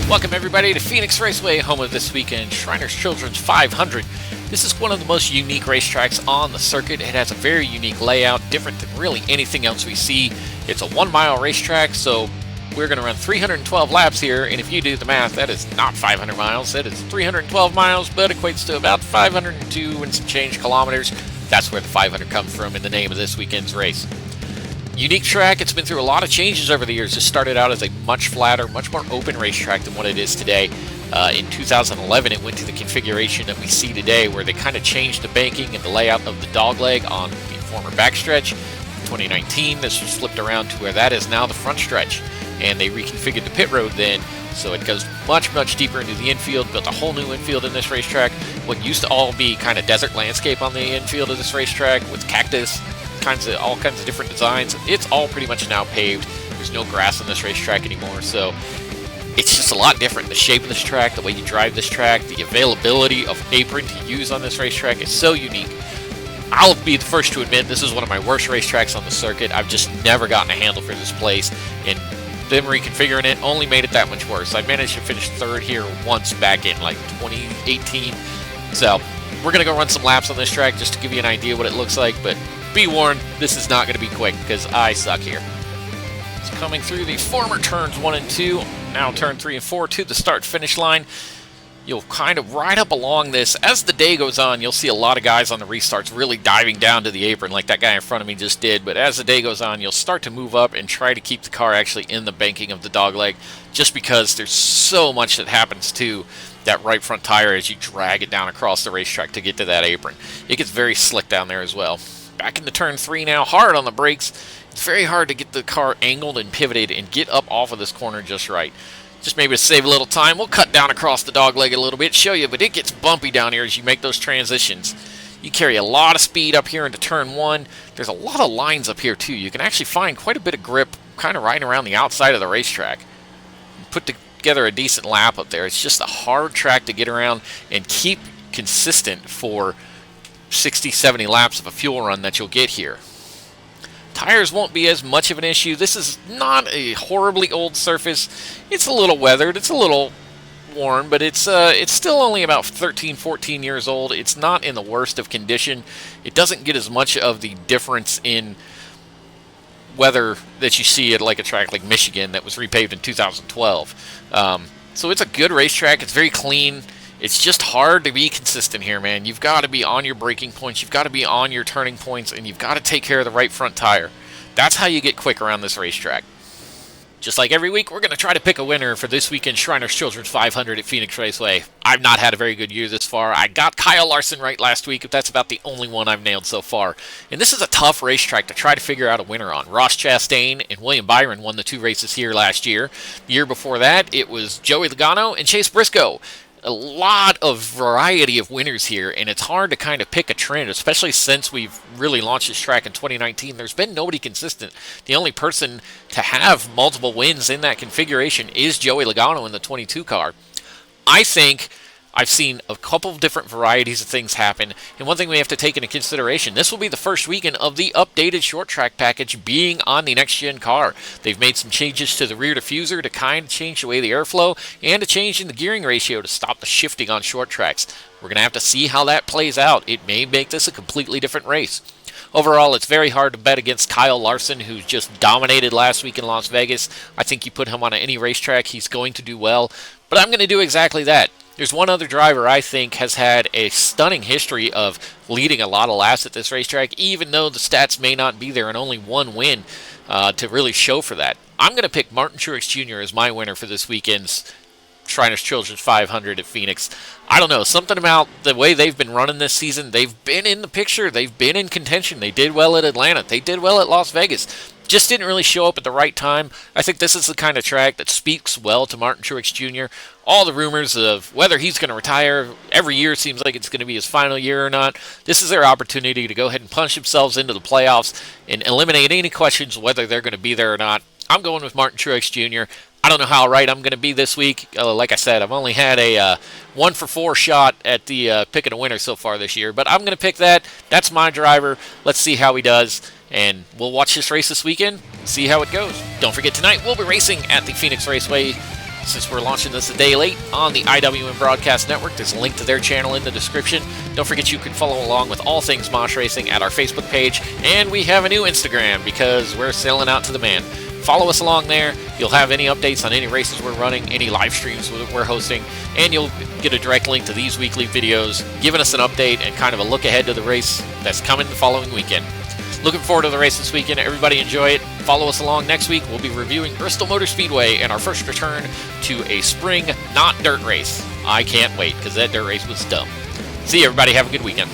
Welcome everybody to Phoenix Raceway, home of this weekend Shriners Children's 500. This is one of the most unique racetracks on the circuit. It has a very unique layout, different than really anything else we see. It's a 1 mile racetrack, so we're going to run 312 laps here, and if you do the math, that is not 500 miles. That is 312 miles, but equates to about 502 and some change kilometers. That's where the 500 comes from in the name of this weekend's race. Unique track. It's been through a lot of changes over the years. It started out as a much flatter, much more open racetrack than what it is today. In 2011, it went to the configuration that we see today, where they kind of changed the banking and the layout of the dogleg on the former backstretch. In 2019, this was flipped around to where that is now the front stretch, and they reconfigured the pit road then, so it goes much, much deeper into the infield, built a whole new infield in this racetrack. What used to all be kind of desert landscape on the infield of this racetrack with cactus, all kinds of different designs, it's all pretty much now paved. There's no grass on this racetrack anymore, so it's just a lot different. The shape of this track, the way you drive this track, the availability of apron to use on this racetrack is so unique. I'll be the first to admit this is one of my worst racetracks on the circuit. I've just never gotten a handle for this place, and them reconfiguring it only made it that much worse. I managed to finish third here once back in like 2018, so we're going to go run some laps on this track just to give you an idea what it looks like, but be warned, this is not going to be quick because I suck here. It's coming through the former turns 1 and 2, now turn 3 and 4 to the start-finish line. You'll kind of ride up along this. As the day goes on, you'll see a lot of guys on the restarts really diving down to the apron like that guy in front of me just did, but as the day goes on, you'll start to move up and try to keep the car actually in the banking of the dogleg, just because there's so much that happens to that right front tire as you drag it down across the racetrack to get to that apron. It gets very slick down there as well. Back into turn 3 now, hard on the brakes. It's very hard to get the car angled and pivoted and get up off of this corner just right. Just maybe to save a little time, we'll cut down across the dogleg a little bit, show you, but it gets bumpy down here as you make those transitions. You carry a lot of speed up here into turn 1. There's a lot of lines up here too. You can actually find quite a bit of grip kind of riding around the outside of the racetrack. Put together a decent lap up there. It's just a hard track to get around and keep consistent for 60, 70 laps of a fuel run that you'll get here. Tires won't be as much of an issue. This is not a horribly old surface. It's a little weathered, it's a little worn, but it's still only about 13, 14 years old. It's not in the worst of condition. It doesn't get as much of the difference in weather that you see at like a track like Michigan that was repaved in 2012. So it's a good racetrack. It's very clean. It's just hard to be consistent here, man. You've got to be on your braking points, you've got to be on your turning points, and you've got to take care of the right front tire. That's how you get quick around this racetrack. Just like every week, we're going to try to pick a winner for this weekend's Shriners Children's 500 at Phoenix Raceway. I've not had a very good year this far. I got Kyle Larson right last week, but that's about the only one I've nailed so far. And this is a tough racetrack to try to figure out a winner on. Ross Chastain and William Byron won the 2 races here last year. The year before that, it was Joey Logano and Chase Briscoe. A lot of variety of winners here, and it's hard to kind of pick a trend, especially since we've really launched this track in 2019. There's been nobody consistent. The only person to have multiple wins in that configuration is Joey Logano in the 22 car. I think I've seen a couple of different varieties of things happen, and one thing we have to take into consideration, this will be the first weekend of the updated short track package being on the next-gen car. They've made some changes to the rear diffuser to kind of change the way the airflow, and a change in the gearing ratio to stop the shifting on short tracks. We're going to have to see how that plays out. It may make this a completely different race. Overall, it's very hard to bet against Kyle Larson, who just dominated last week in Las Vegas. I think you put him on any racetrack, he's going to do well, but I'm going to do exactly that. There's one other driver I think has had a stunning history of leading a lot of laps at this racetrack, even though the stats may not be there and only one win to really show for that. I'm going to pick Martin Truex Jr. as my winner for this weekend's Shriners Children's 500 at Phoenix. I don't know, something about the way they've been running this season. They've been in the picture. They've been in contention. They did well at Atlanta. They did well at Las Vegas. Just didn't really show up at the right time. I think this is the kind of track that speaks well to Martin Truex Jr. All the rumors of whether he's going to retire every year seems like it's going to be his final year or not. This is their opportunity to go ahead and punch themselves into the playoffs and eliminate any questions whether they're going to be there or not. I'm going with Martin Truex Jr. I don't know how right I'm going to be this week. Like I said, I've only had a 1 for 4 shot at the picking a winner so far this year, but I'm going to pick that. That's my driver. Let's see how he does. And we'll watch this race this weekend, see how it goes. Don't forget, tonight we'll be racing at the Phoenix Raceway Since we're launching this a day late on the IWM Broadcast Network, there's a link to their channel in the description. Don't forget you can follow along with all things Mosh Racing at our Facebook page, and we have a new Instagram because we're selling out to the man. Follow us along there. You'll have any updates on any races we're running, any live streams we're hosting, and you'll get a direct link to these weekly videos giving us an update and kind of a look ahead to the race that's coming the following weekend. Looking forward to the race this weekend. Everybody enjoy it. Follow us along next week. We'll be reviewing Bristol Motor Speedway and our first return to a spring not dirt race. I can't wait because that dirt race was dumb. See you, everybody. Have a good weekend.